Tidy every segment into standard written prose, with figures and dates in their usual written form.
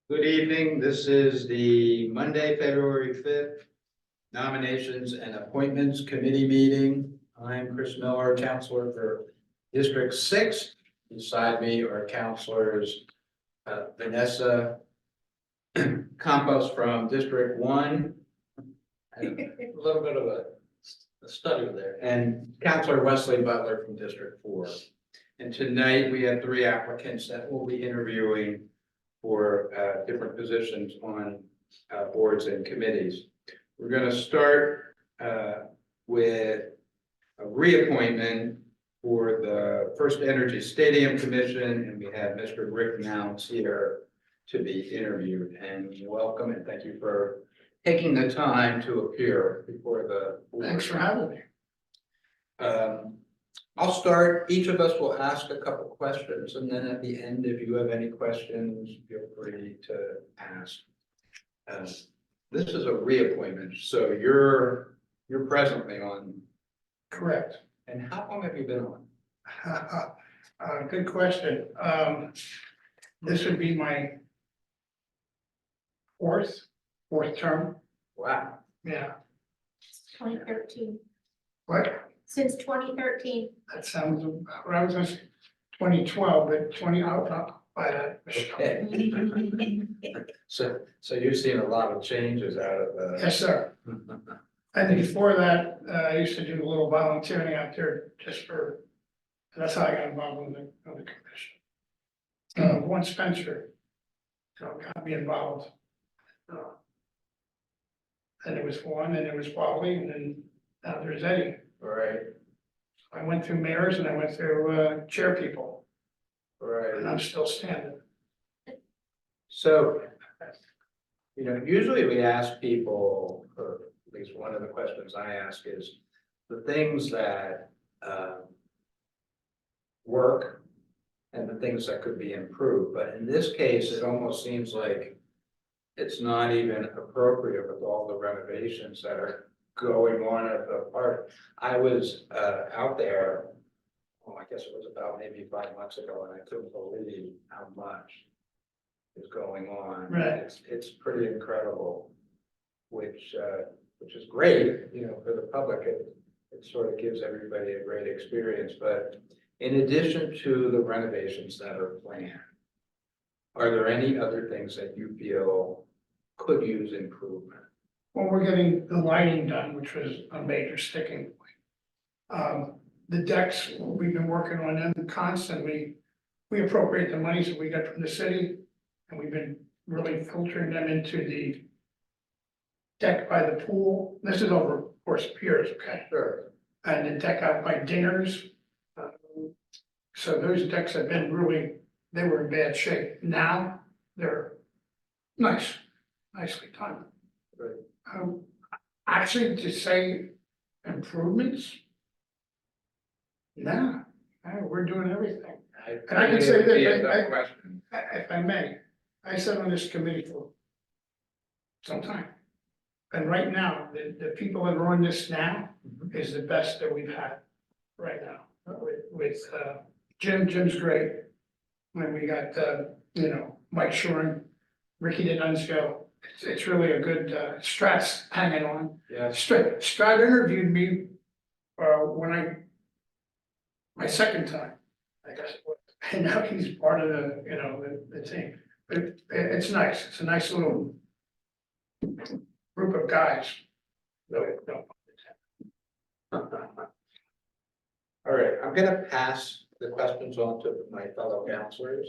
Good evening. This is the Monday, February 5th Nominations and Appointments Committee meeting. I'm Chris Miller, Counselor for District 6. Beside me are Counselors Vanessa Campos from District 1. And a little bit of a stutter there. And Counselor Wesley Butler from District 4. And tonight we have 3 applicants that will be interviewing for different positions on boards and committees. We're going to start with a reappointment for the First Energy Stadium Commission, and we have Mr. Rick Mounts here to be interviewed. And welcome and thank you for taking the time to appear before the board. Thanks for having me. I'll start. Each of us will ask a couple questions, and then at the end, if you have any questions, feel free to ask. This is a reappointment, so you're presently on. Correct. And how long have you been on? Good question. This would be my fourth term. Wow. Yeah. 2013, What? since 2013. That sounds, what I was gonna say, 2012, but 20 out by that. Okay. So you've seen a lot of changes out of the. Yes, sir. And before that, I used to do a little volunteering out there just for, that's how I got involved in the commission. One Spencer, got me involved. And it was one, and it was Wally, and then now there's Eddie. Right, I went through mayors and I went through chair people, and right. I'm still standing. So, usually we ask people, or at least one of the questions I ask is the things that work and the things that could be improved. But in this case, it almost seems like it's not even appropriate with all the renovations that are going on at the park. I was out there, I guess it was about maybe 5 months ago, and I couldn't believe how much is going on. Right. It's pretty incredible, which is great, for the public. It sort of gives everybody a great experience. But in addition to the renovations that are planned, are there any other things that you feel could use improvement? Well, we're getting the lighting done, which was a major sticking point. The decks, we've been working on them constantly. We appropriate the monies that we got from the city, and we've been really filtering them into the deck by the pool. This is over, of course, piers, okay? Sure. And the deck out by Dingers. So those decks have been they were in bad shape. Now, they're nicely done. Right. Actually, to say improvements? No, we're doing everything. And I can say that, if I may, I sat on this committee for some time. And right now, the people that are on this now is the best that we've had right now. With Jim's great. When we got, Mike Shorin, Ricky DeNunzio. It's really a good, Strat's hanging on. Yeah. Strat interviewed me, my second time, I guess it was, and now he's part of the team. But it's nice, it's a nice little group of guys. Really, All right, I'm gonna pass the questions on to my fellow counselors.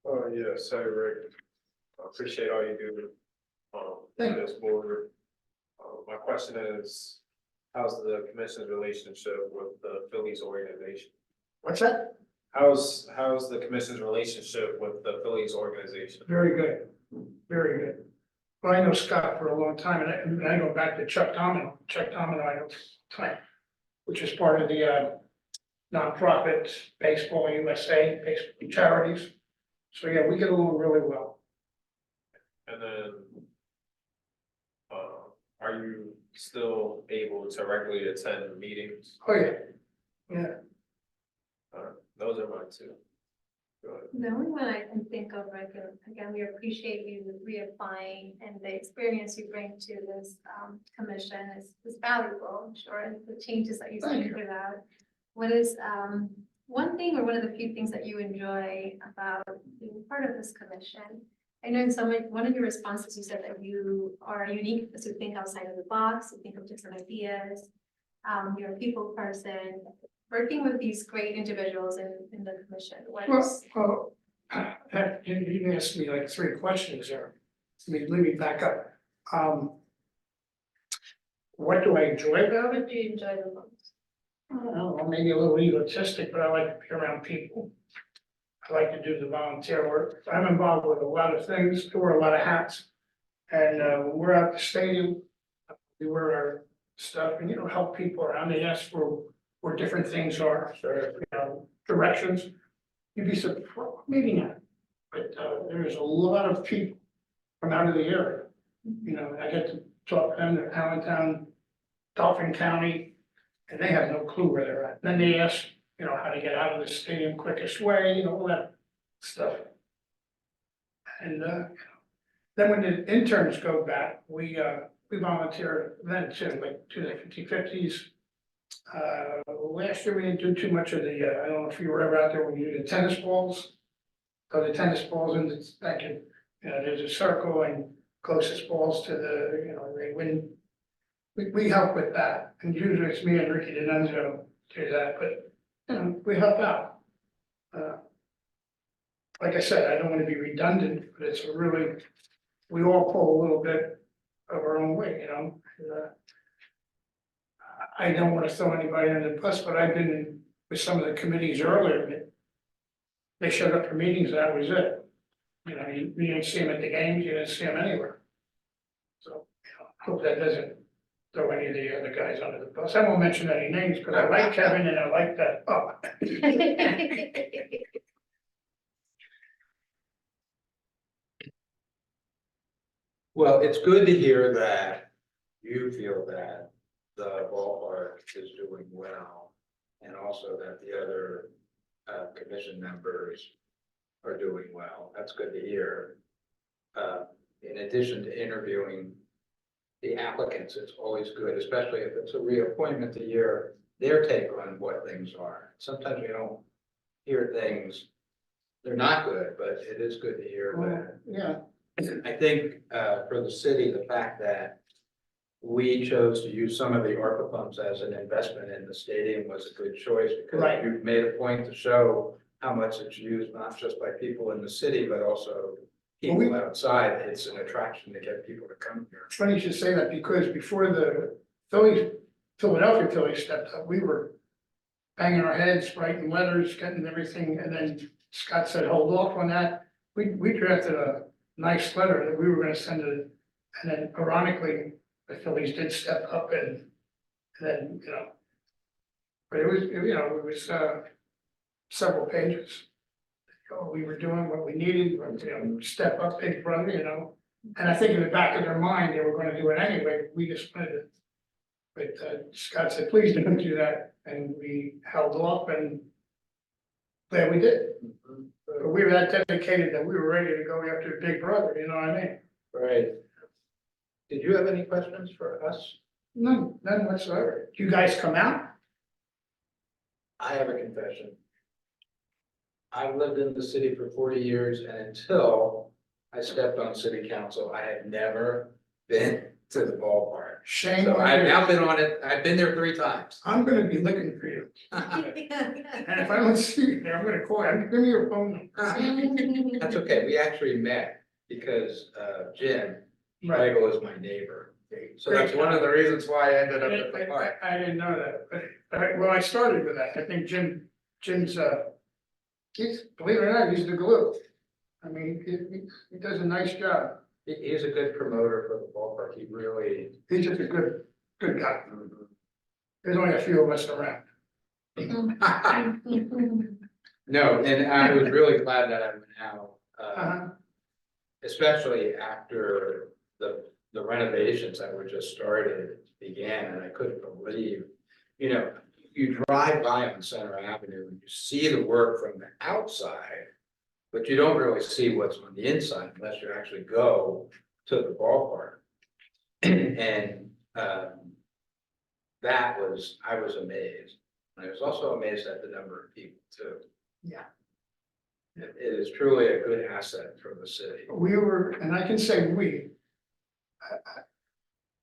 Oh, yes, hi, Rick. I appreciate all you do. For this board. My question is, how's the commission's relationship with the Phillies organization? What's that? How's the commission's relationship with the Phillies organization? Very good, very good. Well, I know Scott for a long time, and I go back to Chuck Domino, I know time, which is part of the nonprofit Baseball USA, baseball charities. So yeah, we get along really well. And then, are you still able to regularly attend meetings? Oh, yeah, yeah. Those are mine too. Go ahead. The only one I can think of, like, again, we appreciate you reapplying and the experience you bring to this commission is valuable, I'm sure, and the changes that you Thank see through that. What is one thing or one of the few things that you enjoy about being part of this commission? I know in one of your responses, you said that you are unique, so you think outside of the box, you think of different ideas. You're a people person, working with these great individuals in the commission. What is, Well, you asked me like 3 questions there. Let me back up. What do I enjoy about it? what do you enjoy the most? I don't know, maybe a little egotistic, but I like to be around people. I like to do the volunteer work. I'm involved with a lot of things, I wear a lot of hats. And when we're at the stadium, we wear our stuff and, help people around. They ask for where different things are, so, directions. You'd be surprised, maybe not, but there's a lot of people from out of the area. I get to talk to them, they're Allentown, Dauphin County, and they have no clue where they're at. Then they ask, how to get out of the stadium quickest way, all that stuff. And then when the interns go back, we volunteer then too, like do the 50/50s. Last year we didn't do too much of the, I don't know if you were ever out there when you do the tennis balls. So the tennis balls and it's back in, there's a circle and closest balls to the, they win. We help with that, and usually it's me and Ricky D'Annunzio do that, but, we help out. Like I said, I don't want to be redundant, but it's we all pull a little bit of our own weight, and, I don't want to throw anybody under the bus, but I've been in with some of the committees earlier, that they showed up for meetings, that was it. You didn't see them at the games, you didn't see them anywhere. So, hope that doesn't throw any of the other guys under the bus. I won't mention any names, because I like Kevin and I like that, Well, it's good to hear that you feel that the ballpark is doing well, and also that the other commission members are doing well. That's good to hear. In addition to interviewing the applicants, it's always good, especially if it's a reappointment, to hear their take on what things are. Sometimes we don't hear things, they're not good, but it is good to hear that. yeah. I think for the city, the fact that we chose to use some of the ARPA funds as an investment in the stadium was a good choice, because Right. you've made a point to show how much it's used, not just by people in the city, but also people outside. It's an attraction to get people to come here. It's funny you should say that, because before the Philadelphia Phillies stepped up, we were banging our heads, writing letters, getting everything, and then Scott said, hold off on that. We drafted a nice letter that we were gonna send it, and then ironically, the Phillies did step up and then, but it was several pages. We were doing what we needed, step up, big brother, and I think in the back of their mind, they were gonna do it anyway, we just wanted to. But Scott said, please don't do that, and we held off, and there we did. But we were that dedicated that we were ready to go after Big Brother, you know what I mean? Right. Did you have any questions for us? None whatsoever. Do you guys come out? I have a confession. I've lived in the city for 40 years, and until I stepped on city council, I had never been to the ballpark. Shame So on I've you. now been on it. I've been there 3 times. I'm gonna be looking for you. And if I don't see you there, I'm gonna call you. Give me your phone number. That's okay. We actually met because Jim Right. Michael is my neighbor. So that's one of the reasons why I ended up at the park. I didn't know that, but I started with that. I think Jim's, believe it or not, he's the glue. I mean, he does a nice job. He's a good promoter for the ballpark. He really. He's just a good guy. There's only a few of us around. No, and I was really glad that I went out, especially after the renovations that were just started began, and I couldn't believe, you drive by on Center Avenue and you see the work from the outside, But you don't really see what's on the inside unless you actually go to the ballpark. And, I was amazed. I was also amazed at the number of people too. Yeah. It is truly a good asset for the city. We were, and I can say we.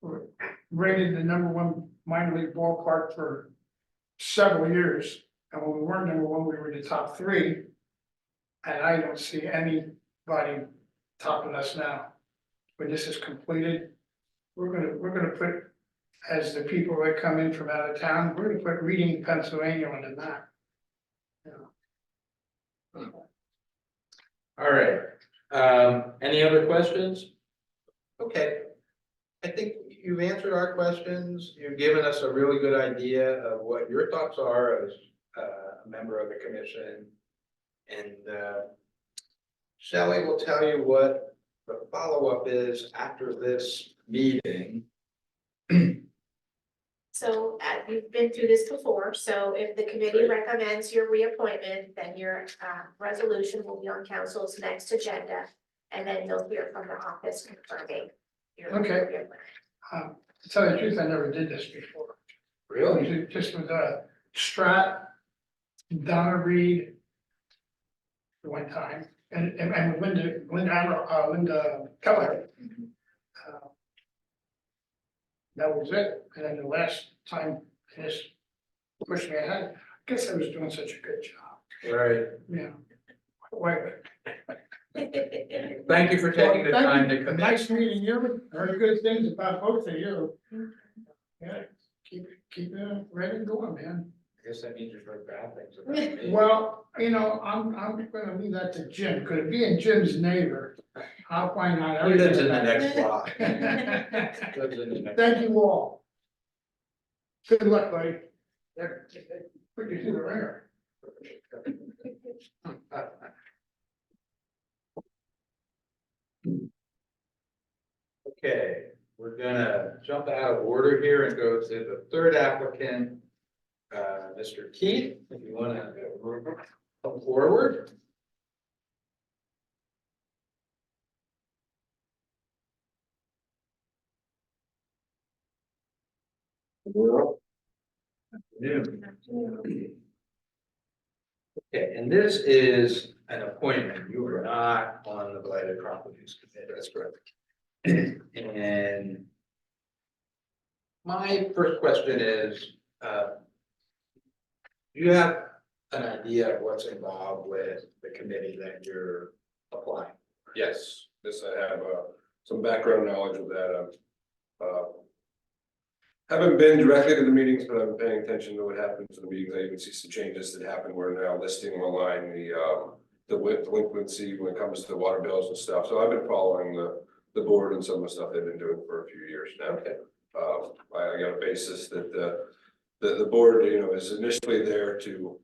Were rated the #1 minor league ballpark for several years. And when we weren't #1, we were the top 3. And I don't see anybody topping us now. When this is completed, we're gonna put, as the people that come in from out of town, we're gonna put Reading, Pennsylvania on the map. Yeah. All right, any other questions? Okay, I think you've answered our questions. You've given us a really good idea of what your thoughts are as a member of the commission. And Shelley will tell you what the follow-up is after this meeting. So you've been through this before, so if the committee recommends your reappointment, then your resolution will be on council's next agenda. And then you'll hear from the office confirming your. Okay. To tell you the truth, I never did this before. Really? Just with Strat, Donna Reed. One time, and Linda Keller. That was it, and then the last time, they just pushed me ahead. I guess I was doing such a good job, Right. yeah. Wait. Thank you for taking the Well, time thank to you. come in. Nice meeting you, heard good things about both of you. Yeah, keep it ready and going, man. I guess that means you've heard bad things about me. Well, I'm gonna leave that to Jim, could being Jim's neighbor, I'll find out He lives in everything. the about next block. it. Lives in the next. Thank you all. Good luck, buddy. Put you through the ringer. Okay, we're gonna jump out of order here and go to the third applicant, Mr. Keith, if you wanna come forward. Okay, and this is an appointment. You are not on the Blighted Properties Committee. That's correct. And my first question is, do you have an idea of what's involved with the committee that you're applying? Yes, this I have some background knowledge of that. Haven't been directly to the meetings, but I've been paying attention to what happens in the meetings. I even see some changes that happen. We're now listing online the delinquency when it comes to water bills and stuff. So I've been following the board and some of the stuff they've been doing for a few years now. Okay. I got a basis that the board, is initially there to,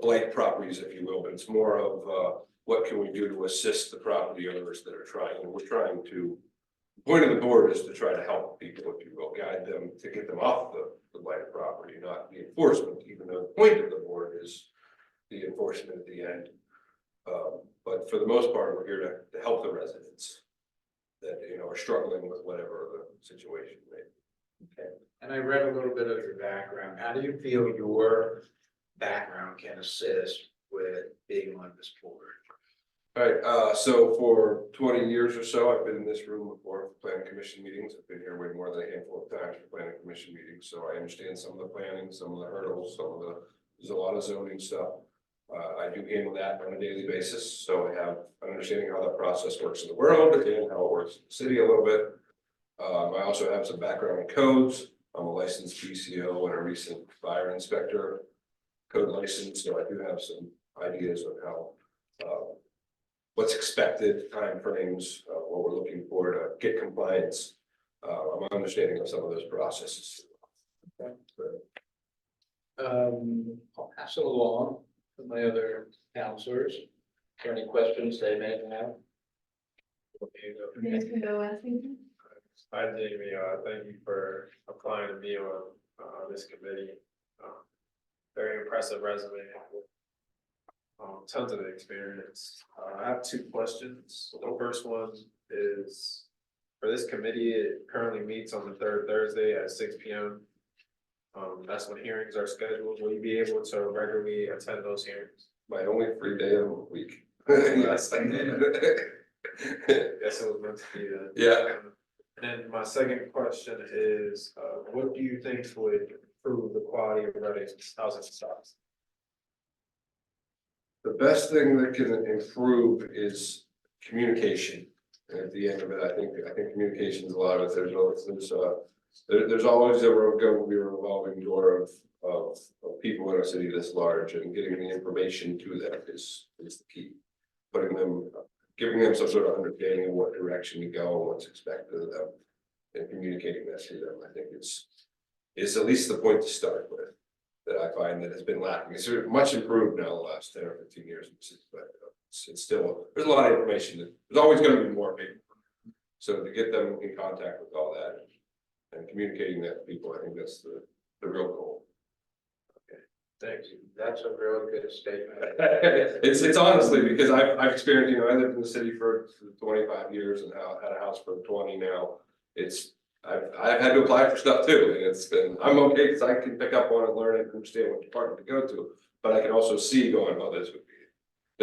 blight properties, if you will, but it's more of what can we do to assist the property owners that are trying, and we're trying to, the point of the board is to try to help people, if you will, guide them to get them off the blighted property, not the enforcement, even though the point of the board is the enforcement at the end. But for the most part, we're here to help the residents that, are struggling with whatever the situation may be. Okay, and I read a little bit of your background. How do you feel your background can assist with being on this board? All right, so for 20 years or so, I've been in this room before for planning commission meetings. I've been here way more than a handful of times for planning commission meetings, so I understand some of the planning, some of the hurdles, there's a lot of zoning stuff. I do handle that on a daily basis, so I have an understanding how that process works in the world and how it works in the city a little bit. I also have some background in codes. I'm a licensed BCO and a recent fire inspector code license, so I do have some ideas of how what's expected, timeframes, what we're looking for to get compliance. I'm understanding of some of those processes. Okay, good. I'll pass it along to my other counselors. For any questions they may have? Yes, we go, I think. Hi, Jamie, thank you for applying to be on, this committee. Very impressive resume. tons of experience. I have two questions. The first one is, for this committee, it currently meets on the third Thursday at 6 p.m. That's when hearings are scheduled. Will you be able to regularly attend those hearings? My only free day of the week. Yes, I can. Yes, it was meant to be that. Yeah. And then my second question is, what do you think would improve the quality of Reading's housing stocks? The best thing that can improve is communication. And at the end of it, I think communication is a lot of it. There's always going to be a revolving door of people in a city this large, and getting the information to them is the key. Giving them some sort of understanding of what direction to go and what's expected of them, and communicating that to them. I think it's at least the point to start with, that I find that has been lacking. It's much improved now the last 10 or 15 years, but it's still, there's a lot of information. There's always going to be more people. So to get them in contact with all that and communicating that to people, I think that's the real goal. Thanks. That's a real good statement. It's honestly, because I've experienced, I lived in the city for 25 years and had a house for 20 now. I've had to apply for stuff too, and I'm okay because I can pick up on it, learn it, understand what department to go to. But I can also see going, oh, this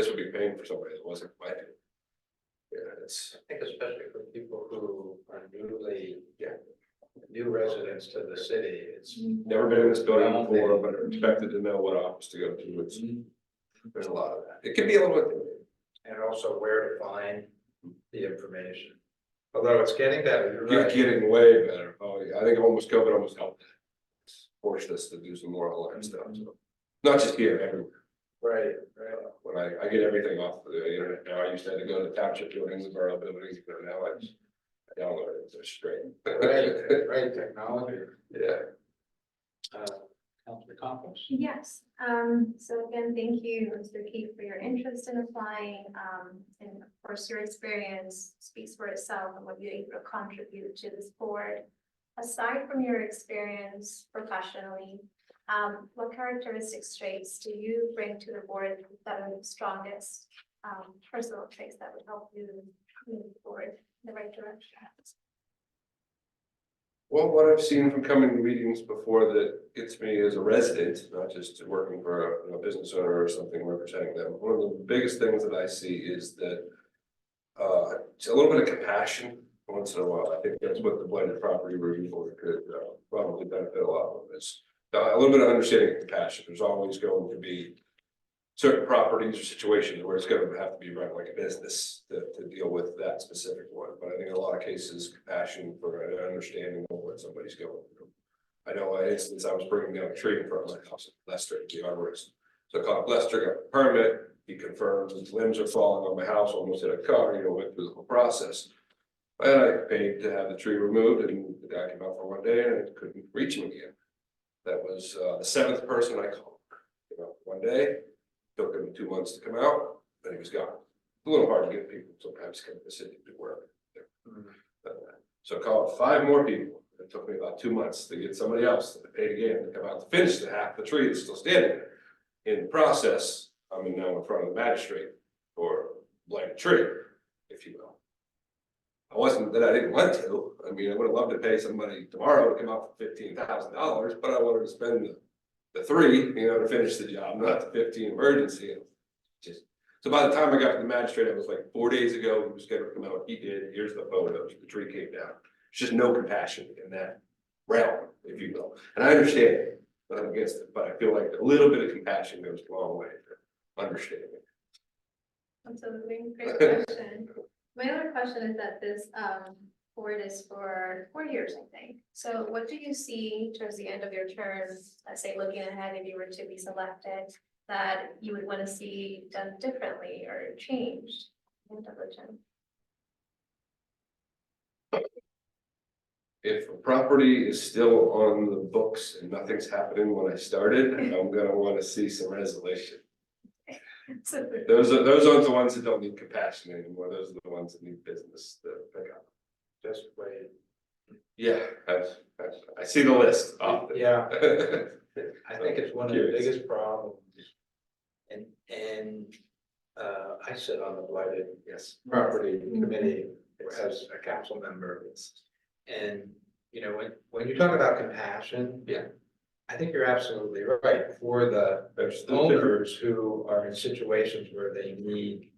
would be pain for somebody that wasn't invited. Yeah, I think especially for people who are new residents to the city, it's. never been in this building before, but are expected to know what office to go to. There's a lot of that. It can be a little bit. And also where to find the information. Although it's getting better, you're right. Getting way better. Oh, yeah, I think COVID almost helped. It's forced us to do some more online stuff. So not just here, everywhere. Right. When I get everything off the internet now, I used to have to go to township buildings, the borough buildings, but now I download it, it's straight. Right, technology. Yeah. Councilor Campos. Yes, so again, thank you, Mr. Keefe, for your interest in applying, and of course, your experience speaks for itself and what you're able to contribute to this board. Aside from your experience professionally, what characteristics, traits do you bring to the board that are the strongest, personal traits that would help you move forward in the right direction? Well, what I've seen from coming to meetings before that gets me as a resident, not just working for a business owner or something representing them. One of the biggest things that I see is that it's a little bit of compassion once in a while. I think that's what the blended property review board could probably benefit a lot of. Is a little bit of understanding and compassion. There's always going to be certain properties or situations where it's going to have to be run like a business to deal with that specific one. But I think in a lot of cases, compassion for an understanding of what somebody's going through. I know an instance, I was bringing down a tree in front of my house in Lester, the arborist. So I called Lester, got a permit, he confirmed his limbs are falling on my house, almost hit a car, went through the whole process. And I paid to have the tree removed, and the guy came out for one day and I couldn't reach him again. That was the 7th person I called. One day. Took him 2 months to come out, then he was gone. A little hard to get people sometimes come to the city to work. So I called 5 more people. It took me about 2 months to get somebody else that I paid again to come out to finish the half the tree that's still standing there. In the process, I'm now in front of the magistrate for blighted tree, if you will. I wasn't that I didn't want to. I mean, I would have loved to pay somebody tomorrow to come out for $15,000, but I wanted to spend the 3, to finish the job, not the 15 emergency. So by the time I got to the magistrate, it was like 4 days ago, he was going to come out, he did, here's the photos, the tree came down. There's just no compassion in that realm, if you will. And I understand it, not against it, but I feel like a little bit of compassion goes a long way to understanding it. Absolutely, great question. My other question is that this board is for 4 years, I think. So what do you see towards the end of your term, let's say looking ahead, if you were to be selected, that you would want to see done differently or changed in the term? If a property is still on the books and nothing's happening when I started, I'm gonna want to see some resolution. Those aren't the ones that don't need compassion anymore. Those are the ones that need business to pick up. Just wait. Yeah, I see the list often. Yeah. I think it's one of the biggest problems And I sit on the blighted, yes, property committee as a council member. And, you know, when you talk about compassion, yeah, I think you're absolutely right. For the owners who are in situations where they need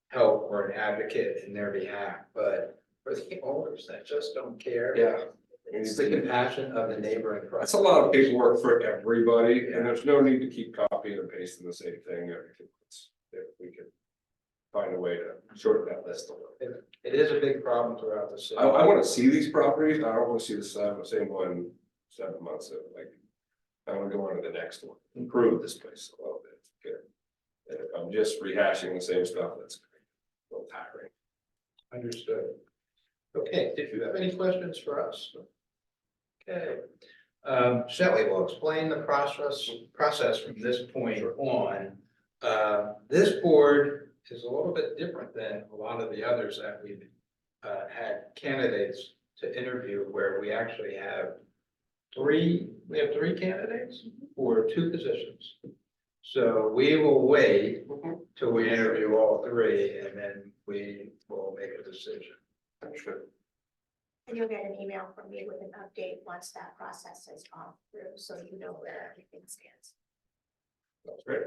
help or an advocate in their behalf, but for the owners that just don't care. Yeah. It's the compassion of the neighboring. That's a lot of paperwork for everybody, and there's no need to keep copying and pasting the same thing. If we could find a way to shorten that list a little bit. It is a big problem throughout the city. I wanna see these properties, I don't wanna see the same one 7 months, like, I wanna go on to the next one, improve this place a little bit, good. And if I'm just rehashing the same stuff, that's a little tiring. Understood. Okay, did you have any questions for us? Okay. Shelley will explain the process from this point on. This board is a little bit different than a lot of the others that we've had candidates to interview, where we actually have three candidates for 2 positions. So we will wait till we interview all 3, and then we will make a decision. Sure. And you'll get an email from me with an update once that process has gone through, so you know where everything stands. That's great.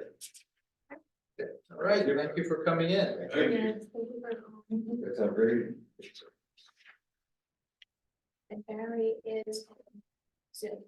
All right, thank you for coming in. Thank you. Yes, thank you for. That's a very. And Barry is on Zoom.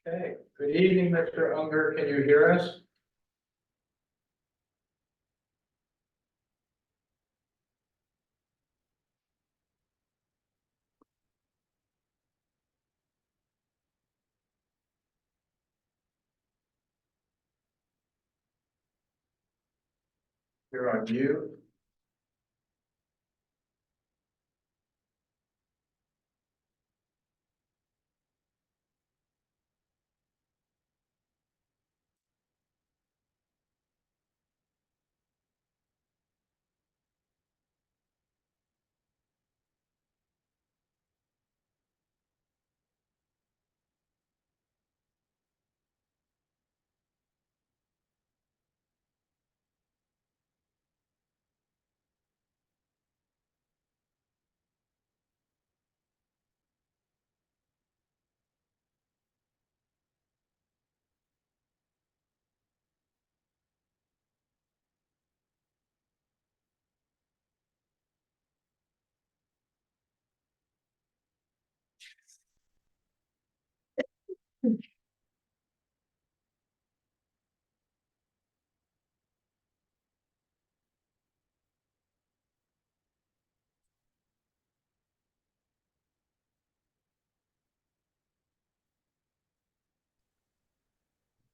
Okay, good evening, Mr. Unger. Can you hear us? You're on mute.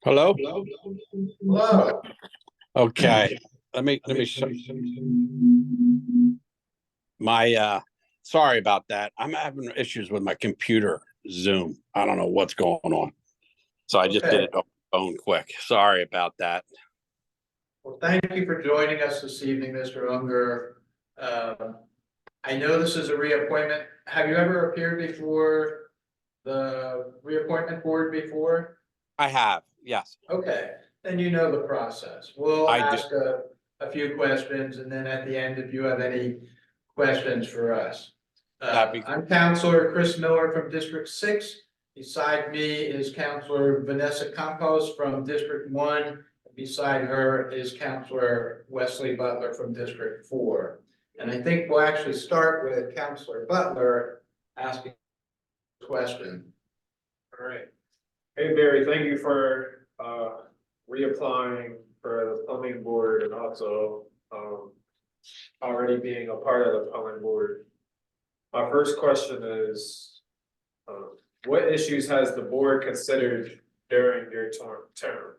Hello? Hello. Okay, let me show my sorry about that. I'm having issues with my computer Zoom. I don't know what's going on. So I just did Okay. it on my phone quick. Sorry about that. Well, thank you for joining us this evening, Mr. Unger. I know this is a reappointment. Have you ever appeared before the reappointment board before? I have, yes. Okay, then you know the process. We'll I do. ask a few questions, and then at the end, if you have any questions for us. That'd be I'm Counselor Chris Miller from District 6. Beside me is Counselor Vanessa Campos from District 1. Beside her is Counselor Wesley Butler from District 4. And I think we'll actually start with Counselor Butler asking a question. All right. Hey, Barry, thank you for reapplying for the plumbing board and also already being a part of the plumbing board. My first question is, what issues has the board considered during your term?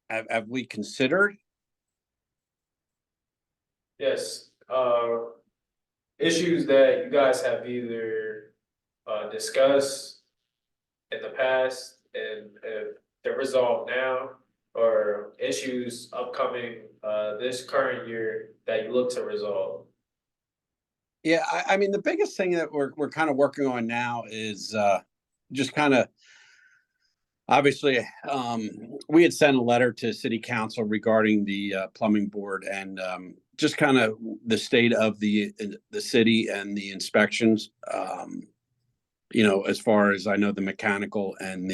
Have we considered? Yes, issues that you guys have either discussed in the past and if they're resolved now, or issues upcoming this current year that you look to resolve. Yeah, I mean, the biggest thing that we're kind of working on now is just kind of obviously, we had sent a letter to city council regarding the plumbing board and just kind of the state of the city and the inspections. You know, as far as I know, the mechanical and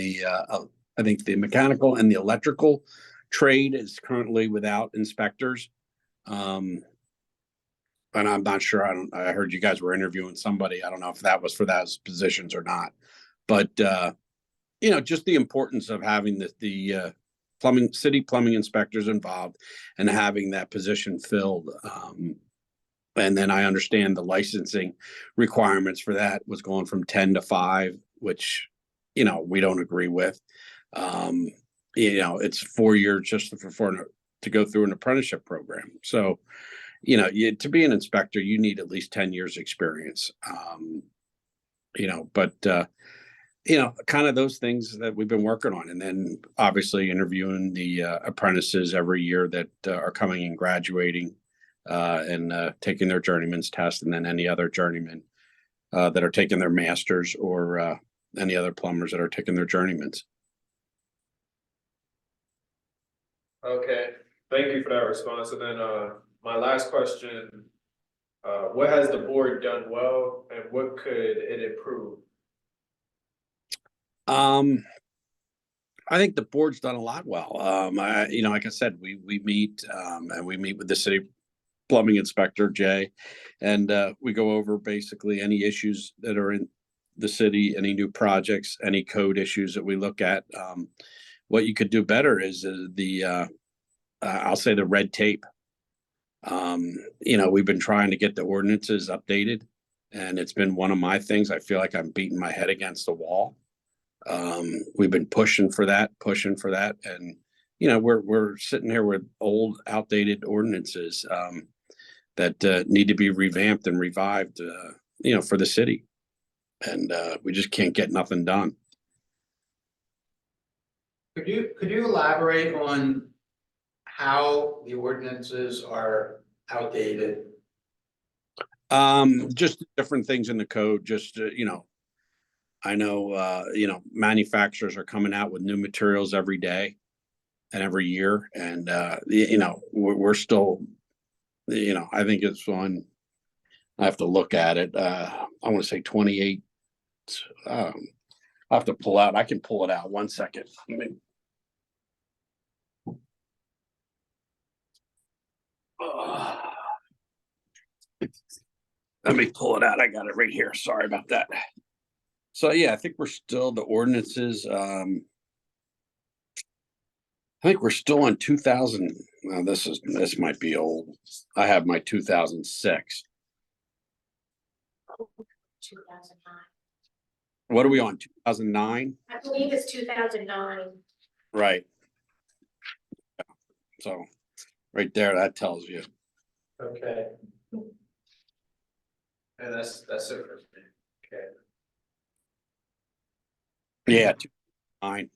I think the mechanical and the electrical trade is currently without inspectors. And I'm not sure. I heard you guys were interviewing somebody. I don't know if that was for those positions or not, but you know, just the importance of having the city plumbing inspectors involved and having that position filled. And then I understand the licensing requirements for that was going from 10 to 5, which, you know, we don't agree with. You know, it's 4 years just to go through an apprenticeship program. So, you know, to be an inspector, you need at least 10 years experience. You know, but you know, kind of those things that we've been working on. And then obviously interviewing the apprentices every year that are coming and graduating and taking their journeyman's test, and then any other journeymen that are taking their masters, or any other plumbers that are taking their journeymans. Okay, thank you for that response. And then my last question, what has the board done well and what could it improve? I think the board's done a lot well. You know, like I said, we meet and we meet with the city plumbing inspector, Jay, and we go over basically any issues that are in the city, any new projects, any code issues that we look at. What you could do better is I'll say the red tape. You know, we've been trying to get the ordinances updated, and it's been one of my things. I feel like I'm beating my head against the wall. We've been pushing for that, and you know, we're sitting here with old, outdated ordinances that need to be revamped and revived, you know, for the city, and we just can't get nothing done. Could you elaborate on how the ordinances are outdated? Just different things in the code. Just you know, I know you know, manufacturers are coming out with new materials every day and every year, and you know, we're still, you know, I think it's on. I have to look at it. I want to say 28. I'll have to pull out. I can pull it out. 1 second. Let me pull it out. I got it right here. Sorry about that. So yeah, I think we're still the ordinances. I think we're still on 2000. Well, this might be old. I have my 2006. 2009. What are we on? 2009? I believe it's 2009. Right. So right there, that tells you. Okay. And that's it for me. Okay. Yeah, 2009.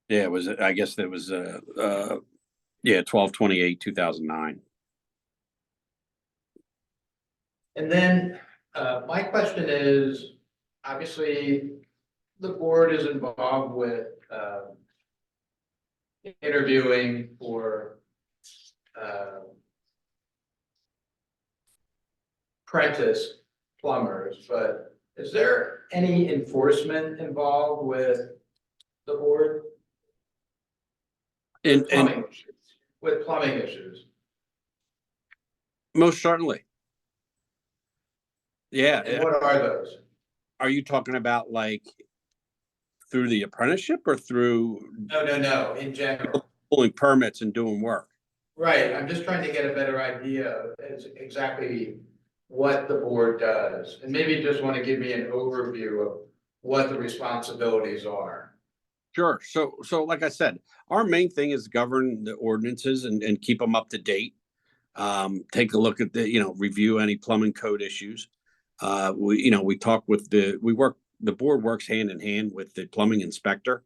Yeah, it was. I guess that was. Yeah, 12/28/2009. And then my question is, obviously, the board is involved with interviewing for apprentice plumbers, but is there any enforcement involved with the board? And With plumbing issues? most certainly. Yeah. And what are those? Are you talking about like through the apprenticeship or through No, in general. pulling permits and doing work? Right, I'm just trying to get a better idea as exactly what the board does. And maybe you just want to give me an overview of what the responsibilities are. Sure. So like I said, our main thing is govern the ordinances and keep them up to date. Take a look at review any plumbing code issues. We talk with the board works hand in hand with the plumbing inspector.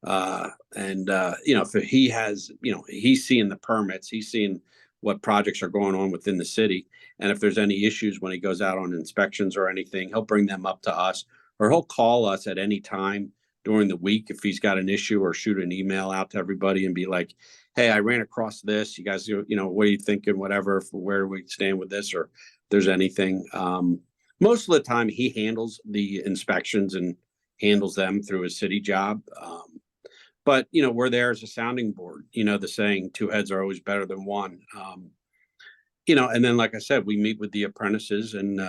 If he has, he's seeing the permits, he's seeing what projects are going on within the city. And if there's any issues when he goes out on inspections or anything, he'll bring them up to us, or he'll call us at any time during the week if he's got an issue, or shoot an email out to everybody and be like, hey, I ran across this. You guys, what are you thinking? Whatever, where do we stand with this, or if there's anything. Most of the time he handles the inspections and handles them through his city job. But we're there as a sounding board. The saying, two heads are always better than one. And then, like I said, we meet with the apprentices, and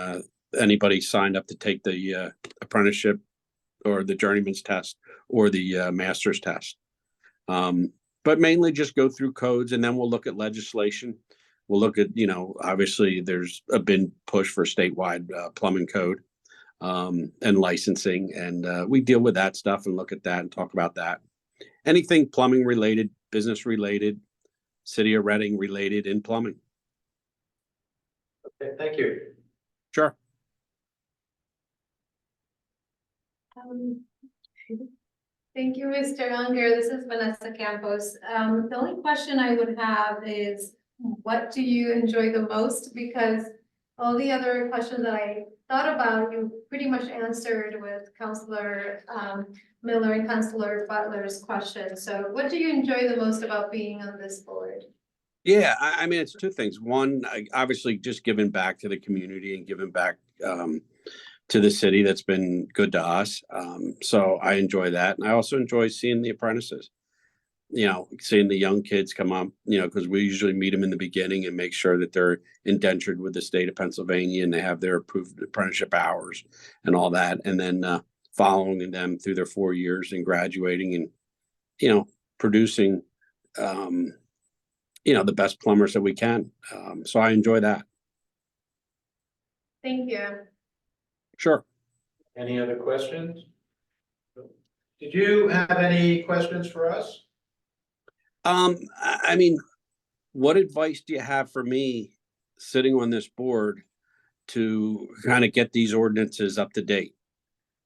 anybody signed up to take the apprenticeship or the journeyman's test or the master's test. But mainly just go through codes, and then we'll look at legislation. We'll look at, obviously there's a big push for statewide plumbing code and licensing. And we deal with that stuff and look at that and talk about that. Anything plumbing related, business related, city of Reading related in plumbing. Okay, thank you. Sure. Thank you, Mr. Unger. This is Vanessa Campos. The only question I would have is, what do you enjoy the most? Because all the other questions that I thought about, you pretty much answered with Councilor Miller and Councilor Butler's questions. So what do you enjoy the most about being on this board? Yeah, I mean, it's two things. One, obviously just giving back to the community and giving back to the city. That's been good to us. So I enjoy that. And I also enjoy seeing the apprentices, seeing the young kids come up, because we usually meet them in the beginning and make sure that they're indentured with the state of Pennsylvania and they have their approved apprenticeship hours and all that. And then following them through their 4 years and graduating and, producing, the best plumbers that we can. So I enjoy that. Thank you. Sure. Any other questions? Did you have any questions for us? I mean, what advice do you have for me sitting on this board to kind of get these ordinances up to date?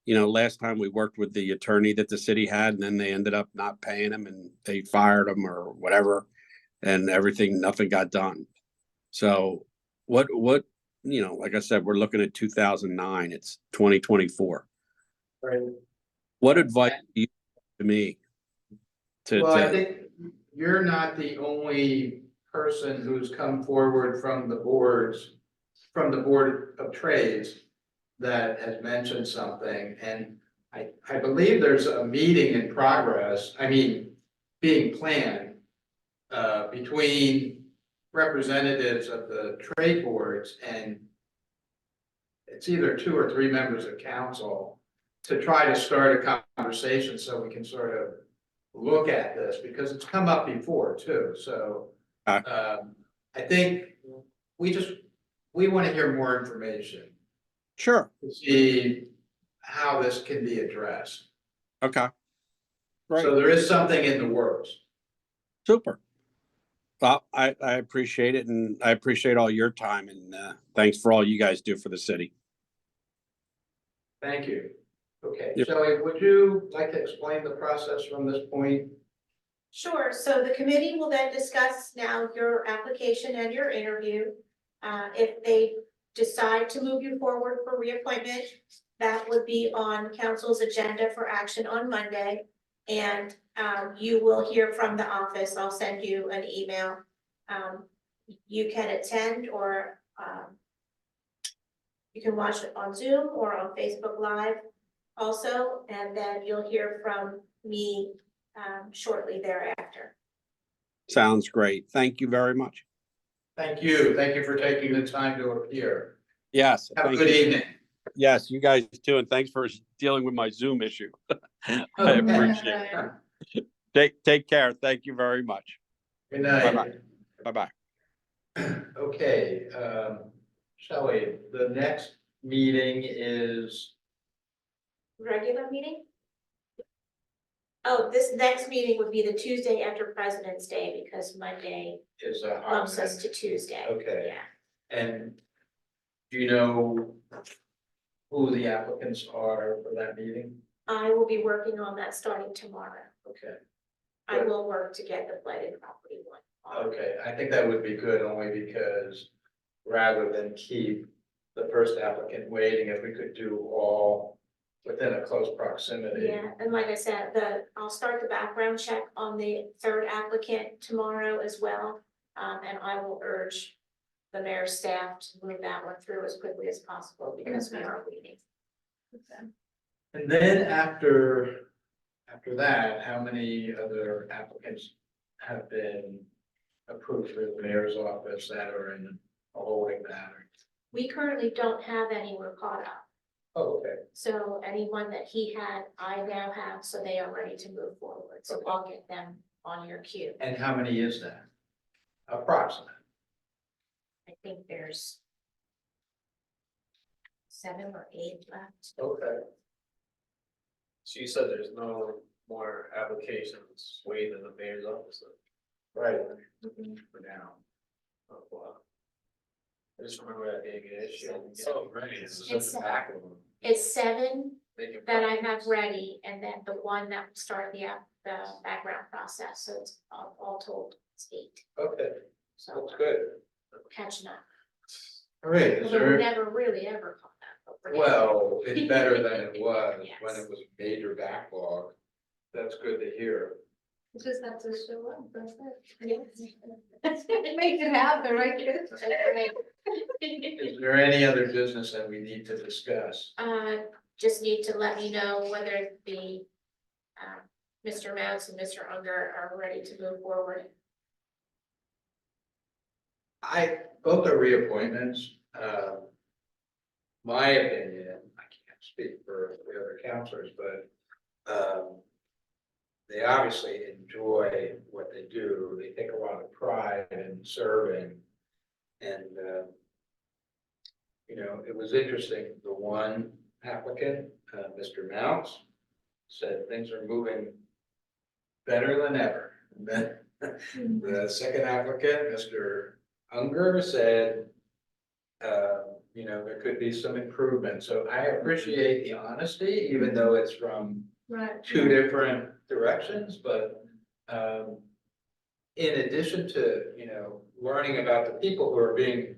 Last time we worked with the attorney that the city had, and then they ended up not paying him and they fired him or whatever, and nothing got done. So what, like I said, we're looking at 2009, it's 2024. Right. What advice do you have to me? Well, I think you're not the only person who's come forward from the Board of Trades that has mentioned something, and I believe there's a meeting in progress, being planned between representatives of the trade boards, and it's either 2 or 3 members of council to try to start a conversation so we can sort of look at this, because it's come up before too. So I think we want to hear more information. Sure. To see how this can be addressed. Okay. Right. So there is something in the works. Super. Well, I appreciate it, and I appreciate all your time, and thanks for all you guys do for the city. Thank you. Okay, Yep. Shelley, would you like to explain the process from this point? Sure, so the committee will then discuss now your application and your interview. If they decide to move you forward for reappointment, that would be on council's agenda for action on Monday. And you will hear from the office. I'll send you an email. You can attend, or you can watch it on Zoom or on Facebook Live also, and then you'll hear from me shortly thereafter. Sounds great. Thank you very much. Thank you. Thank you for taking the time to appear. Yes. Have a thank good you. evening. Yes, you guys too, and thanks for dealing with my Zoom issue. I Okay. appreciate it. Take care. Thank you very much. Good night. Bye-bye. Okay, Shelley, the next meeting is, Regular meeting? Oh, this next meeting would be the Tuesday after President's Day, because Monday Is a hard bumps us to Tuesday. Okay. Yeah. And do you know who the applicants are for that meeting? I will be working on that starting tomorrow. Okay, I will work to get the blighted property one. on. okay, I think that would be good only because rather than keep the first applicant waiting, if we could do all within a close proximity. Yeah, and like I said, I'll start the background check on the third applicant tomorrow as well. And I will urge the mayor's staff to move that one through as quickly as possible because we are waiting. And then after that, how many other applicants have been approved through the mayor's office that are in a holding pattern? We currently don't have any we're caught up. Oh, okay, So anyone that he had, I now have, so they are ready to move forward. So I'll get them on your queue. and how many is that? Approximate. I think there's 7 or 8 left. Okay. So you said there's no more applications waiting in the mayor's office? Right, Mhm. for now. Oh, wow. I just remember that being an issue. Oh, right. It's- the back of them. It's 7 Making that I progress. have ready, and then the one that will start the background process, so it's all told, it's 8. Okay, So that's good. catching up. All right, is Although we're there, never really ever caught up. but we're getting well, it's better than it was when Yes. it was major backlog. That's good to hear. You just have to show up, that's there. it. Make it happen, right, kids? Is there any other business that we need to discuss? Just need to let me know whether the, Mr. Mounts and Mr. Unger are ready to move forward. Both are reappointments. My opinion, I can't speak for the other counselors, but, they obviously enjoy what they do. They take a lot of pride in serving. And, it was interesting, the one applicant, Mr. Mounts, said things are moving better than ever. And then the second applicant, Mr. Unger, said, there could be some improvement. So I appreciate the honesty, even though it's from Right. two different directions, but in addition to, learning about the people who are being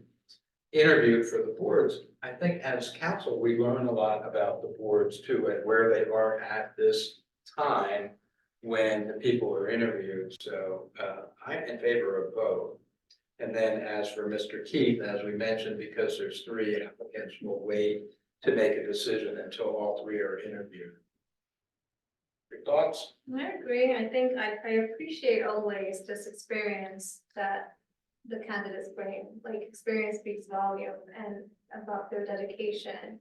interviewed for the boards, I think as council, we learn a lot about the boards too, and where they are at this time when the people are interviewed. So I'm in favor of both. And then as for Mr. Keith, as we mentioned, because there's 3 applicants, we'll wait to make a decision until all 3 are interviewed. Your thoughts? I agree. I think I appreciate always this experience that the candidates bring, like experience speaks volume and about their dedication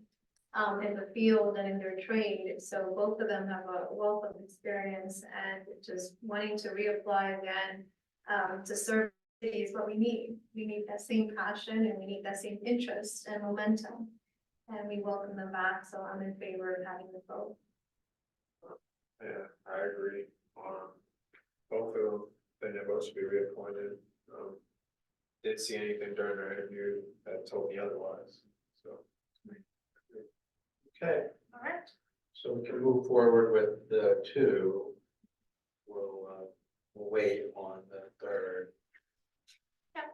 in the field and in their trade. So both of them have a wealth of experience and just wanting to reapply again to serve the city is what we need. We need that same passion and we need that same interest and momentum. And we welcome them back. So I'm in favor of having the vote. Yeah, I agree. Both of them, then they're supposed to be reappointed. Didn't see anything during their interview that told me otherwise, so. Okay, All right. so we can move forward with the 2. We'll wait on the 3rd. Yep.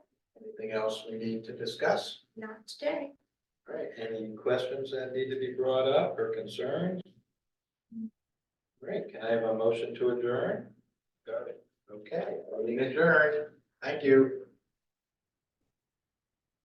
Anything else we need to discuss? Not today. All right, any questions that need to be brought up or concerns? Great, can I have a motion to adjourn? Got it. Okay, meeting adjourned. Thank you.